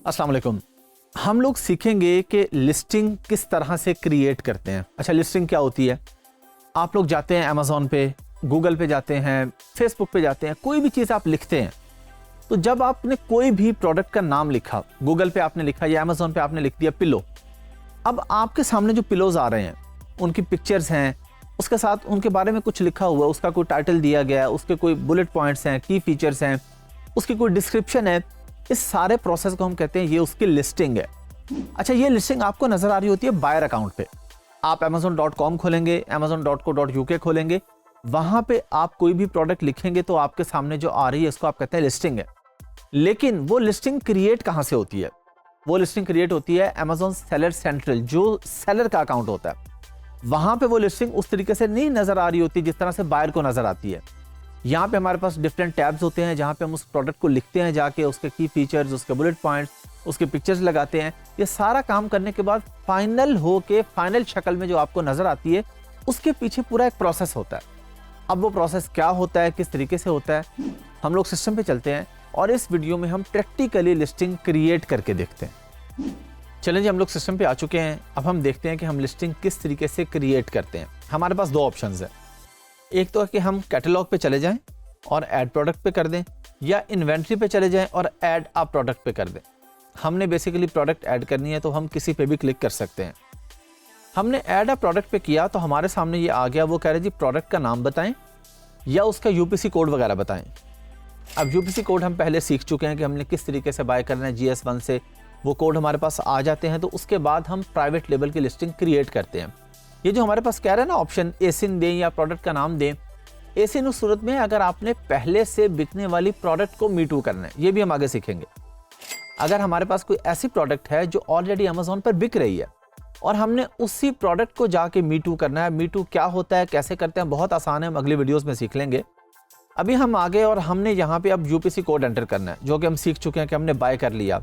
अस्सलाम वालेकुम। हम लोग सीखेंगे कि लिस्टिंग किस तरह से क्रिएट करते हैं। अच्छा, लिस्टिंग क्या होती है? आप लोग जाते हैं अमेज़ॉन पे, गूगल पे जाते हैं, फेसबुक पे जाते हैं, कोई भी चीज़ आप लिखते हैं तो जब आपने कोई भी प्रोडक्ट का नाम लिखा, गूगल पे आपने लिखा या अमेज़ॉन पे आपने लिख दिया पिलो, अब आपके सामने जो पिलोज़ आ रहे हैं उनकी पिक्चर्स हैं, उसके साथ उनके बारे में कुछ लिखा हुआ है, उसका कोई टाइटल दिया गया है, उसके कोई बुलेट पॉइंट्स हैं, की फीचर्स हैं, उसकी कोई डिस्क्रिप्शन है। इस सारे प्रोसेस को हम कहते हैं ये उसकी लिस्टिंग है। अच्छा, ये लिस्टिंग आपको नजर आ रही होती है बायर अकाउंट पे। आप amazon.com खोलेंगे, amazon.co.uk खोलेंगे, वहां पे आप कोई भी प्रोडक्ट लिखेंगे तो आपके सामने जो आ रही है इसको आप कहते हैं लिस्टिंग है। लेकिन वो लिस्टिंग क्रिएट कहां से होती है? वो लिस्टिंग क्रिएट होती है Amazon सेलर सेंट्रल, जो सेलर का अकाउंट होता है। वहां पे वो लिस्टिंग उस तरीके से नहीं नजर आ रही होती जिस तरह से बायर को नजर आती है। यहाँ पे हमारे पास डिफरेंट टैब्स होते हैं जहाँ पे हम उस प्रोडक्ट को लिखते हैं, जाके उसके की फीचर्स, उसके बुलेट पॉइंट्स, उसके पिक्चर्स लगाते हैं। ये सारा काम करने के बाद फाइनल हो के फाइनल शक्ल में जो आपको नजर आती है उसके पीछे पूरा एक प्रोसेस होता है। अब वो प्रोसेस क्या होता है, किस तरीके से होता है, हम लोग सिस्टम पे चलते हैं और इस वीडियो में हम प्रैक्टिकली लिस्टिंग क्रिएट करके देखते हैं। चलें जी, हम लोग सिस्टम पे आ चुके हैं। अब हम देखते हैं कि हम लिस्टिंग किस तरीके से क्रिएट करते हैं। हमारे पास दो ऑप्शन है, एक तो है कि हम कैटलॉग पे चले जाएं और ऐड प्रोडक्ट पे कर दें, या इन्वेंट्री पे चले जाएं और ऐड अ प्रोडक्ट पे कर दें। हमने बेसिकली प्रोडक्ट ऐड करनी है तो हम किसी पे भी क्लिक कर सकते हैं। हमने ऐड अ प्रोडक्ट पे किया तो हमारे सामने ये आ गया, वो कह रहे जी प्रोडक्ट का नाम बताएं या उसका यूपीसी कोड वगैरह बताएं। अब यूपीसी कोड हम पहले सीख चुके हैं कि हमने किस तरीके से बाय करना है। GS1 से वो कोड हमारे पास आ जाते हैं तो उसके बाद हम प्राइवेट लेबल की लिस्टिंग क्रिएट करते हैं। ये जो हमारे पास कह रहा है ना ऑप्शन, एसिन दें या प्रोडक्ट का नाम दें। एसिन उस सूरत में अगर आपने पहले से बिकने वाली प्रोडक्ट को मीटू करना है, ये भी हम आगे सीखेंगे। अगर हमारे पास कोई ऐसी प्रोडक्ट है जो ऑलरेडी अमेज़ॉन पर बिक रही है और हमने उसी प्रोडक्ट को जाके मीटू करना है। मीटू क्या होता है, कैसे करते हैं, बहुत आसान है, हम अगली वीडियोस में सीख लेंगे। अभी हम आगे और हमने यहाँ पे अब यूपीसी कोड एंटर करना है, जो कि हम सीख चुके हैं कि हमने बाय कर लिया।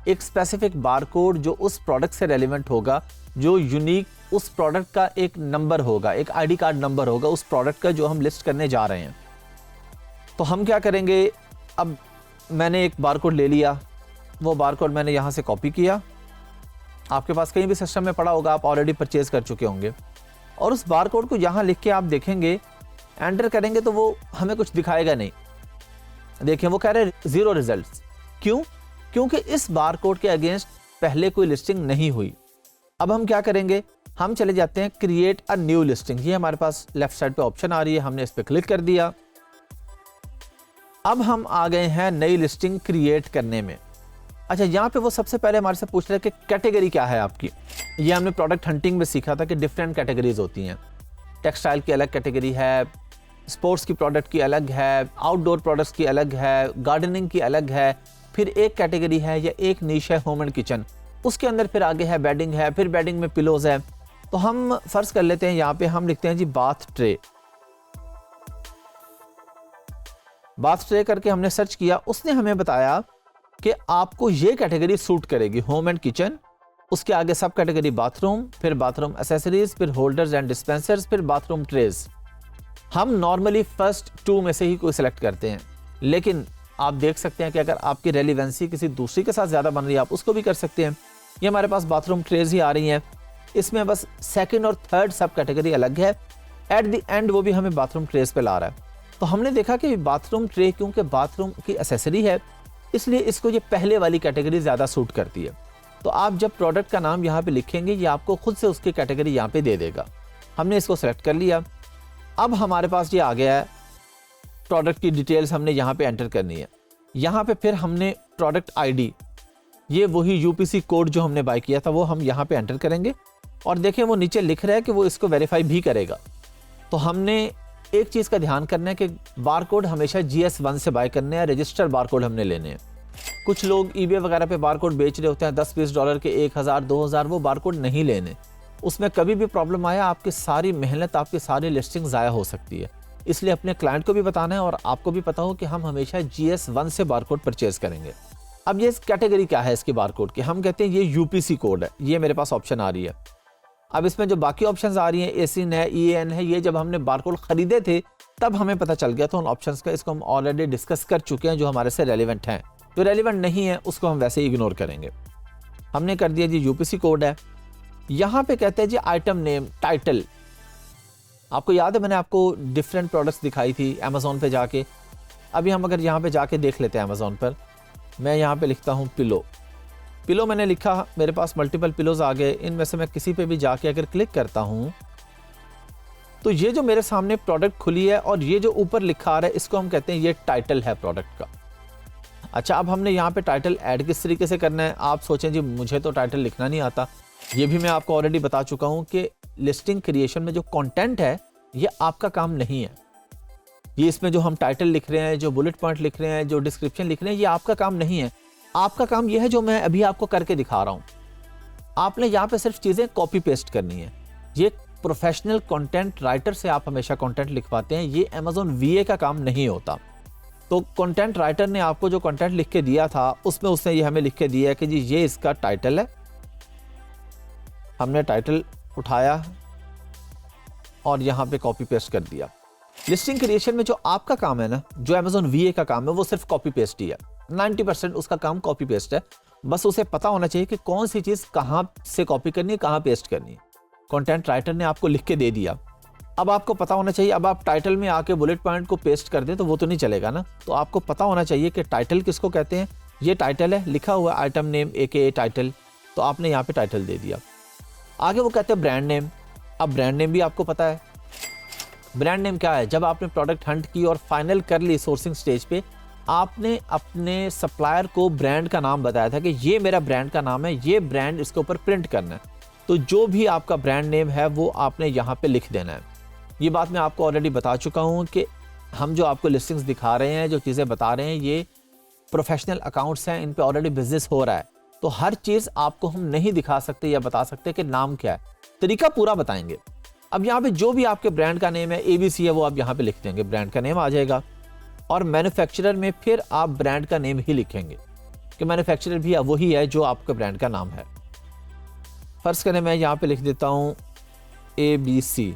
एक स्पेसिफिक बार कोड जो उस प्रोडक्ट से रेलिवेंट होगा, जो यूनिक उस प्रोडक्ट का एक नंबर होगा, एक आईडी कार्ड नंबर होगा उस प्रोडक्ट का जो हम लिस्ट करने जा रहे हैं। तो हम क्या करेंगे, अब मैंने एक बार कोड ले लिया, वो बार कोड मैंने यहाँ से कॉपी किया। आपके पास कहीं भी सिस्टम में पड़ा होगा, आप ऑलरेडी परचेज कर चुके होंगे। और उस बार कोड को यहाँ लिख के आप देखेंगे, एंटर करेंगे तो वो हमें कुछ दिखाएगा नहीं। देखिए वो कह रहे हैं 0 रिजल्ट्स। क्यों? क्योंकि इस बार कोड के अगेंस्ट पहले कोई लिस्टिंग नहीं हुई। अब हम क्या करेंगे, हम चले जाते हैं क्रिएट अ न्यू लिस्टिंग। ये हमारे पास लेफ्ट साइड पे ऑप्शन आ रही है, हमने इस पे क्लिक कर दिया। अब हम आ गए हैं नई लिस्टिंग क्रिएट करने में। अच्छा, यहाँ पे वो सबसे पहले हमारे से पूछ रहे हैं कि कैटेगरी क्या है आपकी। ये हमने प्रोडक्ट हंटिंग में सीखा था कि डिफरेंट कैटेगरीज होती हैं। टेक्सटाइल की अलग कैटेगरी है, स्पोर्ट्स की प्रोडक्ट की अलग है, आउटडोर प्रोडक्ट्स की अलग है, गार्डनिंग की अलग है, फिर एक कैटेगरी है या एक नीश है होम एंड किचन, उसके अंदर फिर आगे है बेडिंग है, फिर बेडिंग में पिलोज है। तो हम फर्ज कर लेते हैं, यहाँ पे हम लिखते हैं जी बाथ ट्रे। बाथ ट्रे करके हमने सर्च किया, उसने हमें बताया कि आपको ये कैटेगरी सूट करेगी, होम एंड किचन, उसके आगे सब कैटेगरी बाथरूम, फिर बाथरूम एसेसरीज, फिर होल्डर्स एंड डिस्पेंसर्स, फिर बाथरूम ट्रेज। हम नॉर्मली फर्स्ट 2 में से ही कोई सिलेक्ट करते हैं, लेकिन आप देख सकते हैं कि अगर आपकी रेलिवेंसी किसी दूसरी के साथ ज़्यादा बन रही है आप उसको भी कर सकते हैं। ये हमारे पास बाथरूम ट्रेज ही आ रही हैं, इसमें बस सेकंड और थर्ड सब कैटेगरी अलग है। एट द एंड वो भी हमें बाथरूम ट्रेज पे ला रहा है। तो हमने देखा कि बाथरूम ट्रे क्योंकि बाथरूम की एसेसरी है, इसलिए इसको ये पहले वाली कैटेगरी ज़्यादा सूट करती है। तो आप जब प्रोडक्ट का नाम यहाँ पे लिखेंगे, ये आपको खुद से उसकी कैटेगरी यहाँ पे दे देगा। हमने इसको सेलेक्ट कर लिया। अब हमारे पास ये आ गया है, प्रोडक्ट की डिटेल्स हमने यहाँ पे एंटर करनी है। यहाँ पे फिर हमने प्रोडक्ट आईडी, ये वही यूपीसी कोड जो हमने बाय किया था वो हम यहाँ पे एंटर करेंगे। और देखें वो नीचे लिख रहा है कि वो इसको वेरीफाई भी करेगा। तो हमने एक चीज़ का ध्यान करना है कि बार कोड हमेशा GS1 से बाय करने हैं, रजिस्टर बार कोड हमने लेने हैं। कुछ लोग eBay वगैरह पे बार कोड बेच रहे होते हैं $10-20 के, 1000 2000, वो बार कोड नहीं लेने। उसमें कभी भी प्रॉब्लम आया, आपकी सारी मेहनत, आपकी सारी लिस्टिंग ज़ाया हो सकती है। इसलिए अपने क्लाइंट को भी बताना है और आपको भी पता हो कि हम हमेशा GS1 से बार कोड परचेज करेंगे। अब ये कैटेगरी क्या है इसकी बार कोड की, हम कहते हैं ये यूपीसी कोड है। ये मेरे पास ऑप्शन आ रही है। अब इसमें जो बाकी ऑप्शंस आ रही हैं, एसिन है, EAN है, ये जब हमने बार कोड खरीदे थे तब हमें पता चल गया था उन ऑप्शंस का। इसको हम ऑलरेडी डिस्कस कर चुके हैं जो हमारे से रेलिवेंट हैं। जो रेलिवेंट नहीं है उसको हम वैसे ही इग्नोर करेंगे। हमने कर दिया जी, यूपीसी कोड है। यहाँ पे कहते हैं जी आइटम नेम, टाइटल। आपको याद है मैंने आपको डिफरेंट प्रोडक्ट्स दिखाई थी अमेज़ॉन पे जाके। अभी हम अगर यहाँ पे जाके देख लेते हैं अमेज़ॉन पर, मैं यहाँ पे लिखता हूँ पिलो। पिलो मैंने लिखा, मेरे पास मल्टीपल पिलोज आ गए। इनमें से मैं किसी पे भी जाके अगर क्लिक करता हूँ तो ये जो मेरे सामने प्रोडक्ट खुली है और ये जो ऊपर लिखा आ रहा है, इसको हम कहते हैं ये टाइटल है प्रोडक्ट का। अच्छा, अब हमने यहाँ पे टाइटल ऐड किस तरीके से करना है? आप सोचें जी मुझे तो टाइटल लिखना नहीं आता। ये भी मैं आपको ऑलरेडी बता चुका हूँ कि लिस्टिंग क्रिएशन में जो कंटेंट है ये आपका काम नहीं है। ये इसमें जो हम टाइटल लिख रहे हैं, जो बुलेट पॉइंट लिख रहे हैं, जो डिस्क्रिप्शन लिख रहे हैं, ये आपका काम नहीं है। आपका काम ये है जो मैं अभी आपको करके दिखा रहा हूँ। आपने यहाँ पे सिर्फ चीज़ें कॉपी पेस्ट करनी है। ये प्रोफेशनल कंटेंट राइटर से आप हमेशा कंटेंट लिखवाते हैं, ये अमेज़ॉन वीए का काम नहीं होता। तो कंटेंट राइटर ने आपको जो कंटेंट लिख के दिया था उसमें उसने ये हमें लिख के दिया है कि जी ये इसका टाइटल है। हमने टाइटल उठाया और यहाँ पे कॉपी पेस्ट कर दिया। लिस्टिंग क्रिएशन में जो आपका काम है ना, जो अमेज़ॉन वीए का काम है, वो सिर्फ कॉपी पेस्ट ही है। 90% उसका काम कॉपी पेस्ट है। बस उसे पता होना चाहिए कि कौन सी चीज़ कहाँ से कॉपी करनी है, कहाँ पेस्ट करनी है। कंटेंट राइटर ने आपको लिख के दे दिया, अब आपको पता होना चाहिए। अब आप टाइटल में आके बुलेट पॉइंट को पेस्ट कर दें तो वो तो नहीं चलेगा ना। तो आपको पता होना चाहिए कि टाइटल किसको कहते हैं। ये टाइटल है, लिखा हुआ आइटम नेम AKA टाइटल, तो आपने यहाँ पे टाइटल दे दिया। आगे वो कहते हैं ब्रांड नेम। अब ब्रांड नेम भी आपको पता है। ब्रांड नेम क्या है? जब आपने प्रोडक्ट हंट की और फाइनल कर ली सोर्सिंग स्टेज पे, आपने अपने सप्लायर को ब्रांड का नाम बताया था कि ये मेरा ब्रांड का नाम है, ये ब्रांड इसके ऊपर प्रिंट करना है। तो जो भी आपका ब्रांड नेम है वो आपने यहाँ पे लिख देना है। ये बात मैं आपको ऑलरेडी बता चुका हूँ कि हम जो आपको लिस्टिंग्स दिखा रहे हैं, जो चीज़ें बता रहे हैं, ये प्रोफेशनल अकाउंट्स हैं, इन पे ऑलरेडी बिजनेस हो रहा है। तो हर चीज़ आपको हम नहीं दिखा सकते या बता सकते कि नाम क्या है। तरीका पूरा बताएंगे। अब यहाँ पे जो भी आपके ब्रांड का नेम है, ABC है, वो आप यहाँ पे लिख देंगे, ब्रांड का नेम आ जाएगा। और मैन्युफैक्चरर में फिर आप ब्रांड का नेम ही लिखेंगे कि मैन्युफैक्चरर भी वही है जो आपके ब्रांड का नाम है। फर्ज करें मैं यहाँ पे लिख देता हूँ ABC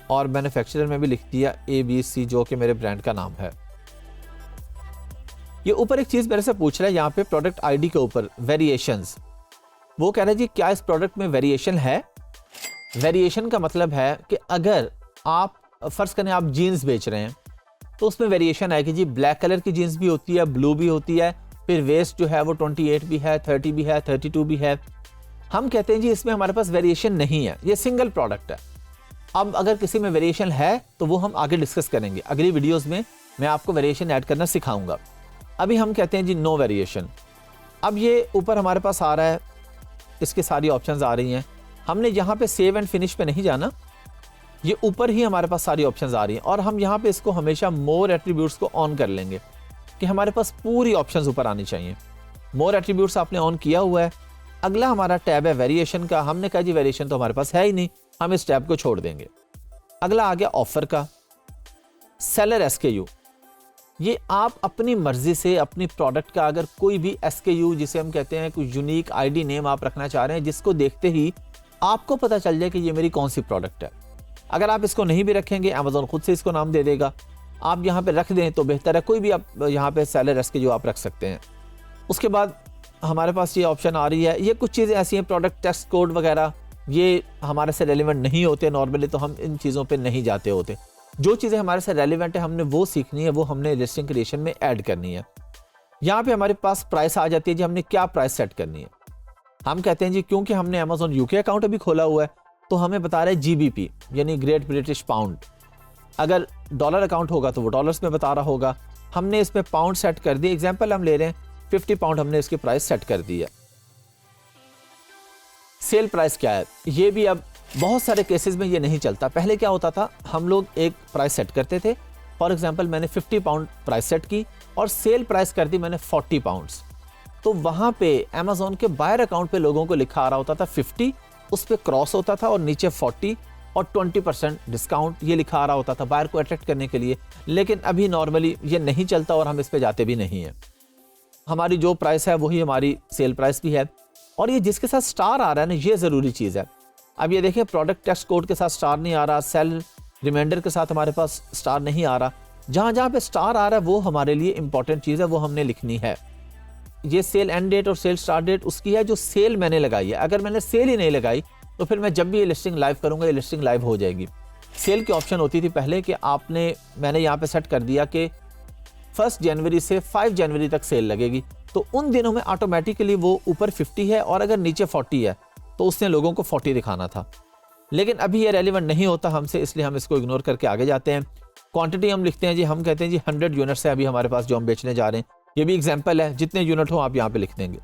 और मैन्युफैक्चरर में भी लिख दिया ABC, जो कि मेरे ब्रांड का नाम है। ये ऊपर एक चीज़ मेरे से पूछ रहा है यहाँ पे प्रोडक्ट ID के ऊपर वेरिएशंस। वो कह रहे हैं जी क्या इस प्रोडक्ट में वेरिएशन है? वेरिएशन का मतलब है कि अगर आप फर्ज करें आप जीन्स बेच रहे हैं तो उसमें वेरिएशन है कि जी ब्लैक कलर की जीन्स भी होती है, ब्लू भी होती है, फिर वेस्ट जो है वो 28 भी है, 30 भी है, 32 भी है। हम कहते हैं जी इसमें हमारे पास वेरिएशन नहीं है, ये सिंगल प्रोडक्ट है। अब अगर किसी में वेरिएशन है तो वो हम आगे डिस्कस करेंगे, अगली वीडियोस में मैं आपको वेरिएशन ऐड करना सिखाऊंगा। अभी हम कहते हैं जी नो वेरिएशन। अब ये ऊपर हमारे पास आ रहा है, इसकी सारी ऑप्शंस आ रही हैं। हमने यहाँ पे सेव एंड फिनिश पे नहीं जाना, ये ऊपर ही हमारे पास सारी ऑप्शंस आ रही हैं। और हम यहाँ पे इसको हमेशा मोर एट्रीब्यूट्स को ऑन कर लेंगे कि हमारे पास पूरी ऑप्शंस ऊपर आनी चाहिए। मोर एट्रीब्यूट्स आपने ऑन किया हुआ है। अगला हमारा टैब है वेरिएशन का। हमने कहा जी वेरिएशन तो हमारे पास है ही नहीं, हम इस टैब को छोड़ देंगे। अगला आ गया ऑफर का। सेलर SKU, ये आप अपनी मर्जी से अपनी प्रोडक्ट का अगर कोई भी SKU, जिसे हम कहते हैं कोई यूनिक ID नेम आप रखना चाह रहे हैं, जिसको देखते ही आपको पता चल जाए कि ये मेरी कौन सी प्रोडक्ट है। अगर आप इसको नहीं भी रखेंगे, अमेज़ॉन खुद से इसको नाम दे देगा। आप यहाँ पे रख दें तो बेहतर है, कोई भी आप यहाँ पे सेलर SKU आप रख सकते हैं। उसके बाद हमारे पास ये ऑप्शन आ रही है। ये कुछ चीज़ें ऐसी हैं, प्रोडक्ट टेक्स्ट कोड वगैरह, ये हमारे से रेलिवेंट नहीं होते नॉर्मली, तो हम इन चीज़ों पे नहीं जाते होते। जो चीज़ें हमारे से रेलिवेंट है हमने वो सीखनी है, वो हमने लिस्टिंग क्रिएशन में ऐड करनी है। यहाँ पे हमारे पास प्राइस आ जाती है जी, हमने क्या प्राइस सेट करनी है। हम कहते हैं जी क्योंकि हमने अमेज़ॉन UK अकाउंट अभी खोला हुआ है तो हमें बता रहा है GBP यानी ग्रेट ब्रिटिश पाउंड। अगर डॉलर अकाउंट होगा तो वो डॉलर्स में बता रहा होगा। हमने इसमें पाउंड सेट कर दिए। एग्जाम्पल हम ले रहे हैं 50 पाउंड, हमने इसकी प्राइस सेट कर दी है। सेल प्राइस क्या है? ये भी अब बहुत सारे केसेस में ये नहीं चलता। पहले क्या होता था, हम लोग एक प्राइस सेट करते थे। फॉर एग्जाम्पल मैंने 50 पाउंड प्राइस सेट की और सेल प्राइस कर दी मैंने 40 पाउंड्स। तो वहाँ पे अमेज़ॉन के बायर अकाउंट पे लोगों को लिखा आ रहा होता था 50, उस पर क्रॉस होता था और नीचे 40 और 20% डिस्काउंट ये लिखा आ रहा होता था बायर को अट्रैक्ट करने के लिए। लेकिन अभी नॉर्मली ये नहीं चलता और हम इस पे जाते भी नहीं हैं। हमारी जो प्राइस है वही हमारी सेल प्राइस भी है। और ये जिसके साथ स्टार आ रहा है ना, ये ज़रूरी चीज़ है। अब ये देखें प्रोडक्ट टेक्स्ट कोड के साथ स्टार नहीं आ रहा, सेल रिमाइंडर के साथ हमारे पास स्टार नहीं आ रहा। जहां जहां पे स्टार आ रहा है वो हमारे लिए इंपॉर्टेंट चीज़ है, वो हमने लिखनी है। ये सेल एंड डेट और सेल स्टार्ट डेट उसकी है जो सेल मैंने लगाई है। अगर मैंने सेल ही नहीं लगाई तो फिर मैं जब भी ये लिस्टिंग लाइव करूंगा ये लिस्टिंग लाइव हो जाएगी। सेल की ऑप्शन होती थी पहले कि मैंने यहाँ पे सेट कर दिया कि 1 जनवरी से 5 जनवरी तक सेल लगेगी, तो उन दिनों में ऑटोमेटिकली वो ऊपर 50 है और अगर नीचे 40 है तो उसने लोगों को 40 दिखाना था। लेकिन अभी ये रेलिवेंट नहीं होता हमसे, इसलिए हम इसको इग्नोर करके आगे जाते हैं। क्वांटिटी हम लिखते हैं जी, हम कहते हैं जी 100 यूनिट्स है अभी हमारे पास जो हम बेचने जा रहे हैं। ये भी एग्जाम्पल है, जितने यूनिट हो आप यहाँ पे लिख देंगे।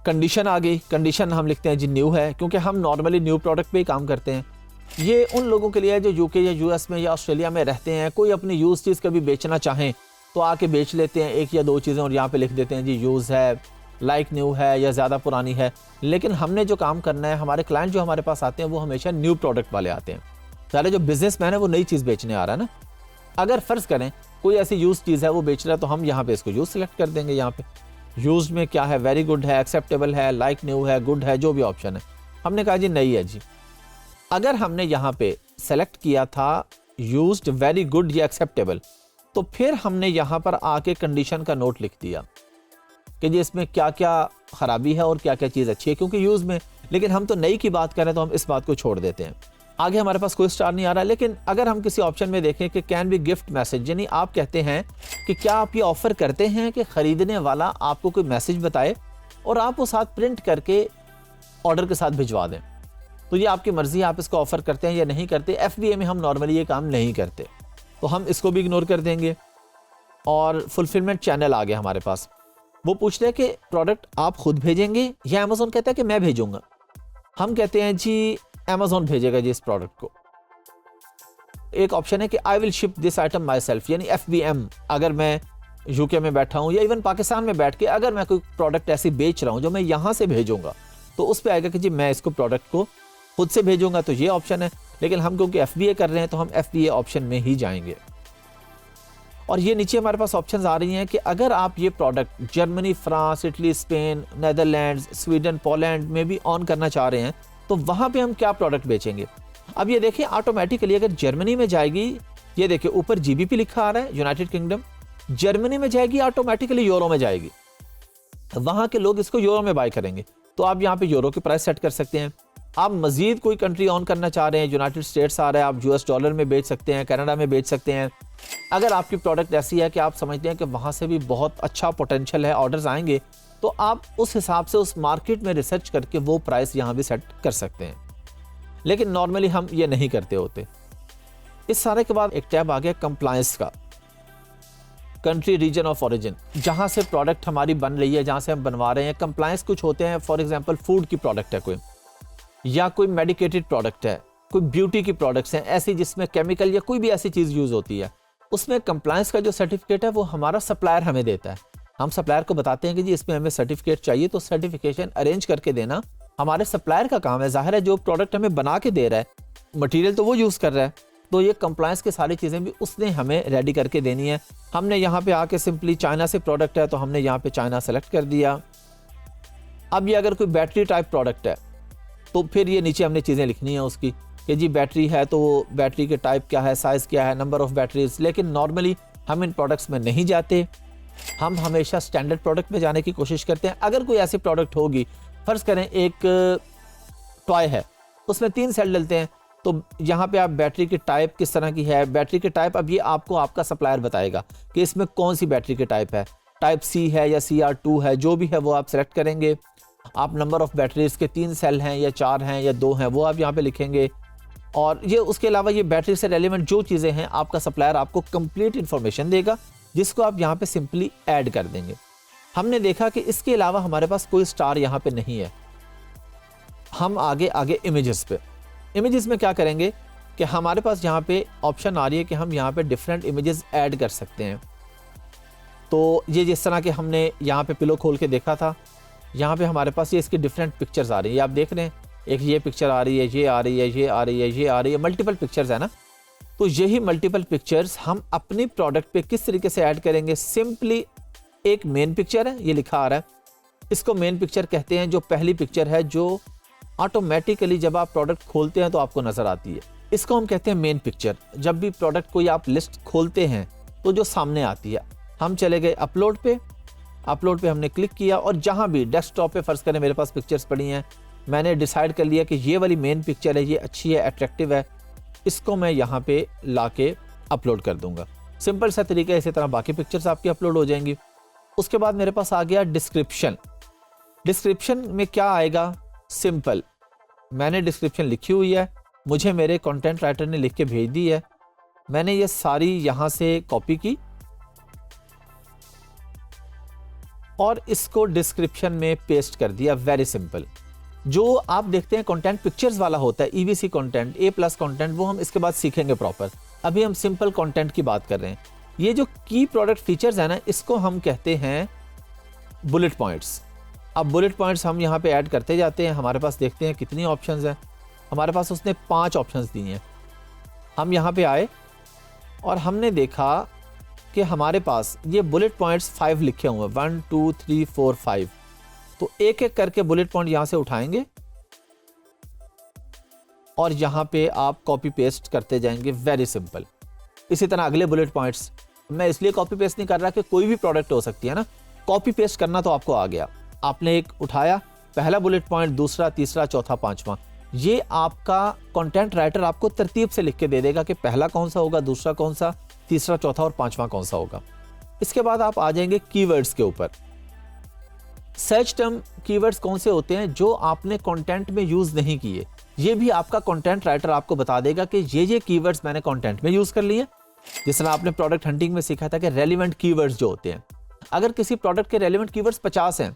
कंडीशन आ गई, कंडीशन हम लिखते हैं जी न्यू है, क्योंकि हम नॉर्मली न्यू प्रोडक्ट पे ही काम करते हैं। ये उन लोगों के लिए है जो यूके या यूएस में या ऑस्ट्रेलिया में रहते हैं, कोई अपनी यूज़ चीज़ कभी बेचना चाहें तो आके बेच लेते हैं 1 या 2 चीज़ें और यहाँ पे लिख देते हैं जी यूज़ है, लाइक न्यू है या ज़्यादा पुरानी है। लेकिन हमने जो काम करना है, हमारे क्लाइंट जो हमारे पास आते हैं वो हमेशा न्यू प्रोडक्ट वाले आते हैं। सारे जो बिजनेसमैन है वो नई चीज़ बेचने आ रहा है ना। अगर फ़र्ज़ करें कोई ऐसी यूज़ चीज़ है वो बेच रहा है तो हम यहाँ पे इसको यूज़ सेलेक्ट कर देंगे। यहाँ पे यूज़ में क्या है, वेरी गुड है, एक्सेप्टेबल है, लाइक न्यू है, गुड है, जो भी ऑप्शन है। हमने कहा जी नई है जी। अगर हमने यहाँ पे सेलेक्ट किया था यूज्ड, वेरी गुड या एक्सेप्टेबल, तो फिर हमने यहाँ पर आके कंडीशन का नोट लिख दिया कि जी इसमें क्या क्या खराबी है और क्या क्या चीज़ अच्छी है, क्योंकि यूज़ में। लेकिन हम तो नई की बात करें तो हम इस बात को छोड़ देते हैं। आगे हमारे पास कोई स्टार नहीं आ रहा। लेकिन अगर हम किसी ऑप्शन में देखें कि कैन बी गिफ्ट मैसेज, यानी आप कहते हैं कि क्या आप ये ऑफर करते हैं कि खरीदने वाला आपको कोई मैसेज बताए और आप वो साथ प्रिंट करके ऑर्डर के साथ भिजवा दें, तो ये आपकी मर्जी है, आप इसको ऑफर करते हैं या नहीं करते। FBA में हम नॉर्मली ये काम नहीं करते, तो हम इसको भी इग्नोर कर देंगे। और फुलफिलमेंट चैनल आ गया हमारे पास। वो पूछते हैं कि प्रोडक्ट आप खुद भेजेंगे या अमेजोन कहता है कि मैं भेजूंगा। हम कहते हैं जी अमेजोन भेजेगा जी इस प्रोडक्ट को। एक ऑप्शन है कि I will ship this item my self, यानी FBM। अगर मैं यूके में बैठा हूँ या इवन पाकिस्तान में बैठ के अगर मैं कोई प्रोडक्ट ऐसी बेच रहा हूँ जो मैं यहाँ से भेजूंगा, तो उस पर आएगा कि जी मैं इसको प्रोडक्ट को खुद से भेजूंगा, तो ये ऑप्शन है। लेकिन हम क्योंकि FBA कर रहे हैं तो हम FBA ऑप्शन में ही जाएंगे। और ये नीचे हमारे पास ऑप्शंस आ रही हैं कि अगर आप ये product Germany, France, Italy, Spain, Netherlands, Sweden, Poland में भी ऑन करना चाह रहे हैं तो वहाँ पे हम क्या प्रोडक्ट बेचेंगे। अब ये देखिए ऑटोमेटिकली अगर जर्मनी में जाएगी, ये देखिए यूपर GBP लिखा आ रहा है, यूनाइटेड किंगडम। जर्मनी में जाएगी ऑटोमेटिकली यूरो में जाएगी, वहाँ के लोग इसको यूरो में बाय करेंगे, तो आप यहाँ पे यूरो की प्राइस सेट कर सकते हैं। आप मजीद कोई कंट्री ऑन करना चाह रहे हैं, यूनाइटेड स्टेट्स आ रहा है, आप US डॉलर में बेच सकते हैं, कनाडा में बेच सकते हैं। अगर आपकी प्रोडक्ट ऐसी है कि आप समझते हैं कि वहाँ से भी बहुत अच्छा पोटेंशियल है, ऑर्डर्स आएंगे, तो आप उस हिसाब से उस मार्केट में रिसर्च करके वो प्राइस यहाँ भी सेट कर सकते हैं। लेकिन नॉर्मली हम ये नहीं करते होते। इस सारे के बाद एक टैब आ गया कंप्लायंस का, कंट्री, रीजन ऑफ ओरिजिन, जहाँ से प्रोडक्ट हमारी बन रही है, जहाँ से हम बनवा रहे हैं। कंप्लायंस कुछ होते हैं, फॉर एग्जाम्पल फूड की प्रोडक्ट है कोई, या कोई मेडिकेटेड प्रोडक्ट है, कोई ब्यूटी की प्रोडक्ट्स हैं ऐसी जिसमें केमिकल या कोई भी ऐसी चीज़ यूज़ होती है, उसमें कंप्लायंस का जो सर्टिफिकेट है वो हमारा सप्लायर हमें देता है। हम सप्लायर को बताते हैं कि जी इसमें हमें सर्टिफिकेट चाहिए, तो सर्टिफिकेशन अरेंज करके देना हमारे सप्लायर का काम है। जाहिर है जो प्रोडक्ट हमें बना के दे रहा है, मटेरियल तो वो यूज़ कर रहा है, तो ये कंप्लायंस की सारी चीज़ें भी उसने हमें रेडी करके देनी है। हमने यहाँ पे आके सिंपली चाइना से प्रोडक्ट है तो हमने यहाँ पे चाइना सेलेक्ट कर दिया। अब ये अगर कोई बैटरी टाइप प्रोडक्ट है तो फिर ये नीचे हमने चीज़ें लिखनी है उसकी कि जी बैटरी है तो बैटरी के टाइप क्या है, साइज़ क्या है, नंबर ऑफ़ बैटरीज। लेकिन नॉर्मली हम इन प्रोडक्ट्स में नहीं जाते, हम हमेशा स्टैंडर्ड प्रोडक्ट में जाने की कोशिश करते हैं। अगर कोई ऐसी प्रोडक्ट होगी, फ़र्ज़ करें एक टॉय है, उसमें 3 सेल डलते हैं, तो यहाँ पे आप बैटरी की टाइप किस तरह की है, बैटरी की टाइप अब ये आपको आपका सप्लायर बताएगा कि इसमें कौन सी बैटरी की टाइप है, टाइप C है या CR2 है, जो भी है वो आप सेलेक्ट करेंगे। आप नंबर ऑफ़ बैटरीज के 3 सेल हैं या 4 हैं या 2 हैं, वो आप यहाँ पे लिखेंगे। और ये उसके अलावा ये बैटरी से रेलिवेंट जो चीज़ें हैं आपका सप्लायर आपको कंप्लीट इन्फॉर्मेशन देगा, जिसको आप यहाँ पे सिंपली ऐड कर देंगे। हमने देखा कि इसके अलावा हमारे पास कोई स्टार यहाँ पे नहीं है। हम आगे इमेजेस पे, इमेजेस में क्या करेंगे कि हमारे पास यहाँ पे ऑप्शन आ रही है कि हम यहाँ पे डिफरेंट इमेजेस ऐड कर सकते हैं। तो ये जिस तरह के हमने यहाँ पे पिलो खोल के देखा था, यहाँ पे हमारे पास ये इसकी डिफरेंट पिक्चर्स आ रही है, आप देख रहे हैं, एक ये पिक्चर आ रही है, ये आ रही है, ये आ रही है, ये आ रही है, मल्टीपल पिक्चर्स है ना। तो यही मल्टीपल पिक्चर्स हम अपनी प्रोडक्ट पे किस तरीके से ऐड करेंगे। सिंपली एक मेन पिक्चर है, ये लिखा आ रहा है, इसको मेन पिक्चर कहते हैं। जो पहली पिक्चर है जो ऑटोमेटिकली जब आप प्रोडक्ट खोलते हैं तो आपको नजर आती है, इसको हम कहते हैं मेन पिक्चर। जब भी प्रोडक्ट कोई आप लिस्ट खोलते हैं तो जो सामने आती है, हम चले गए अपलोड पे, अपलोड पे हमने क्लिक किया और जहाँ भी डेस्कटॉप पे फ़र्ज़ करें मेरे पास पिक्चर्स पड़ी हैं, मैंने डिसाइड कर लिया कि ये वाली मेन पिक्चर है, ये अच्छी है, अट्रैक्टिव है, इसको मैं यहाँ पे लाके अपलोड कर दूंगा। सिंपल सा तरीका है, इसी तरह बाकी पिक्चर्स आपकी अपलोड हो जाएंगी। उसके बाद मेरे पास आ गया डिस्क्रिप्शन। डिस्क्रिप्शन में क्या आएगा? सिंपल, मैंने डिस्क्रिप्शन लिखी हुई है, मुझे मेरे कंटेंट राइटर ने लिख के भेज दी है, मैंने ये सारी यहाँ से कॉपी की और इसको डिस्क्रिप्शन में पेस्ट कर दिया। Very simple. जो आप देखते हैं कंटेंट पिक्चर्स वाला होता है, ईवीसी कंटेंट, A+ कंटेंट, वो हम इसके बाद सीखेंगे प्रॉपर। अभी हम सिंपल कंटेंट की बात कर रहे हैं। ये जो की प्रोडक्ट फीचर्स है ना, इसको हम कहते हैं बुलेट पॉइंट्स। अब बुलेट पॉइंट्स हम यहाँ पे ऐड करते जाते हैं। हमारे पास देखते हैं कितनी ऑप्शंस हैं। हमारे पास उसने 5 ऑप्शंस दी हैं। हम यहाँ पे आए और हमने देखा कि हमारे पास ये बुलेट पॉइंट्स 5 लिखे हुए हैं, 1 2 3 4 5। तो एक एक करके बुलेट पॉइंट यहां से उठाएंगे और यहां पे आप कॉपी पेस्ट करते जाएंगे। Very simple. इसी तरह अगले बुलेट पॉइंट्स, मैं इसलिए कॉपी पेस्ट नहीं कर रहा कि कोई भी प्रोडक्ट हो सकती है ना, कॉपी पेस्ट करना तो आपको आ गया। आपने एक उठाया, पहला बुलेट पॉइंट, दूसरा, तीसरा, चौथा, पांचवा, ये आपका कंटेंट राइटर आपको तरतीब से लिख के दे देगा कि पहला कौन सा होगा, दूसरा कौन सा, तीसरा, चौथा और पांचवा कौन सा होगा। इसके बाद आप आ जाएंगे कीवर्ड्स के ऊपर। सर्च टर्म कीवर्ड्स कौन से होते हैं जो आपने कंटेंट में यूज नहीं किए, ये भी आपका कंटेंट राइटर आपको बता देगा कि ये कीवर्ड्स मैंने कंटेंट में यूज कर लिए। जिस तरह आपने प्रोडक्ट हंटिंग में सीखा था कि रेलिवेंट कीवर्ड्स जो होते हैं, अगर किसी प्रोडक्ट के रेलिवेंट कीवर्ड्स 50 हैं,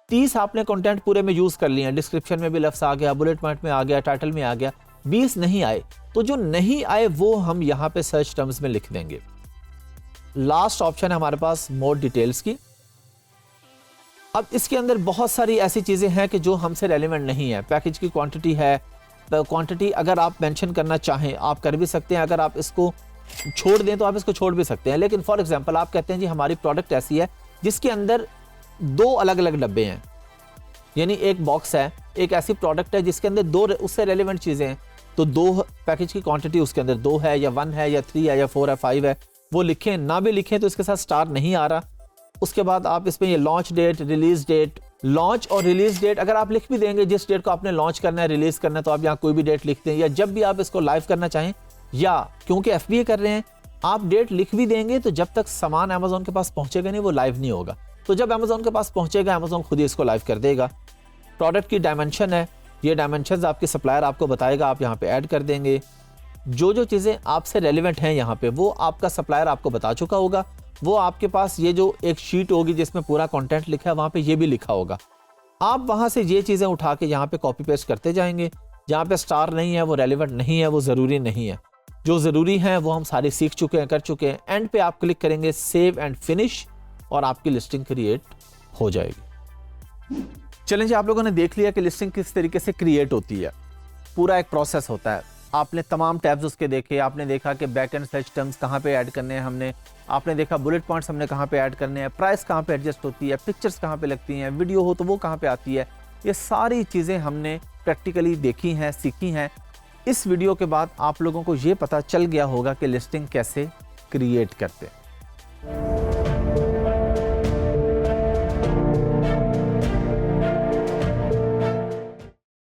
30 आपने कंटेंट पूरे में यूज कर लिए हैं, डिस्क्रिप्शन में भी लफ्ज़ आ गया, बुलेट पॉइंट में आ गया, टाइटल में आ गया, 20 नहीं आए, तो जो नहीं आए वो हम यहाँ पे सर्च टर्म्स में लिख देंगे। लास्ट ऑप्शन है हमारे पास मोर डिटेल्स की। अब इसके अंदर बहुत सारी ऐसी चीजें हैं कि जो हमसे रेलेवेंट नहीं है। पैकेज की क्वांटिटी है, क्वांटिटी अगर आप मेंशन करना चाहें आप कर भी सकते हैं, अगर आप इसको छोड़ दें तो आप इसको छोड़ भी सकते हैं। लेकिन फॉर एग्जांपल आप कहते हैं जी हमारी प्रोडक्ट ऐसी है जिसके अंदर 2 अलग अलग डब्बे हैं, यानी एक बॉक्स है, एक ऐसी प्रोडक्ट है जिसके अंदर 2 उससे रेलेवेंट चीजें हैं, तो 2 पैकेज की क्वांटिटी उसके अंदर 2 है या 1 है या 3 है या 4 है 5 है, वो लिखें ना भी लिखें तो इसके साथ स्टार नहीं आ रहा। उसके बाद आप इसमें ये launch date, release date, launch और रिलीज डेट अगर आप लिख भी देंगे, जिस डेट को आपने लॉन्च करना है, रिलीज करना है, तो आप यहाँ कोई भी डेट लिख दें, या जब भी आप इसको लाइव करना चाहें, या क्योंकि FBA कर रहे हैं आप डेट लिख भी देंगे तो जब तक सामान अमेज़न के पास पहुंचेगा नहीं वो लाइव नहीं होगा। तो जब अमेज़न के पास पहुंचेगा अमेज़न खुद ही इसको लाइव कर देगा। प्रोडक्ट की डायमेंशन है, ये डायमेंशन आपके सप्लायर आपको बताएगा, आप यहाँ पे ऐड कर देंगे। जो जो चीज़ें आपसे रेलिवेंट हैं यहाँ पे वो आपका सप्लायर आपको बता चुका होगा। वो आपके पास ये जो एक शीट होगी जिसमें पूरा कंटेंट लिखा है, वहाँ पे ये भी लिखा होगा। आप वहाँ से ये चीज़ें उठा के यहाँ पे कॉपी पेस्ट करते जाएंगे। जहाँ पे स्टार नहीं है वो रेलिवेंट नहीं है, वो ज़रूरी नहीं है। जो ज़रूरी है वो हम सारे सीख चुके हैं, कर चुके हैं। एंड पे आप क्लिक करेंगे सेव एंड फिनिश और आपकी लिस्टिंग क्रिएट हो जाएगी। चलें जी, आप लोगों ने देख लिया कि लिस्टिंग किस तरीके से क्रिएट होती है। पूरा एक प्रोसेस होता है। आपने तमाम टैब्स उसके देखे, आपने देखा कि बैक एंड सर्च टर्म्स कहाँ पे ऐड करने हैं हमने, आपने देखा बुलेट पॉइंट्स हमने कहाँ पे ऐड करने हैं, प्राइस कहाँ पे एडजस्ट होती है, पिक्चर्स कहाँ पे लगती हैं, वीडियो हो तो वो कहाँ पे आती है। ये सारी चीज़ें हमने प्रैक्टिकली देखी हैं, सीखी हैं। इस वीडियो के बाद आप लोगों को ये पता चल गया होगा कि लिस्टिंग कैसे क्रिएट करते हैं।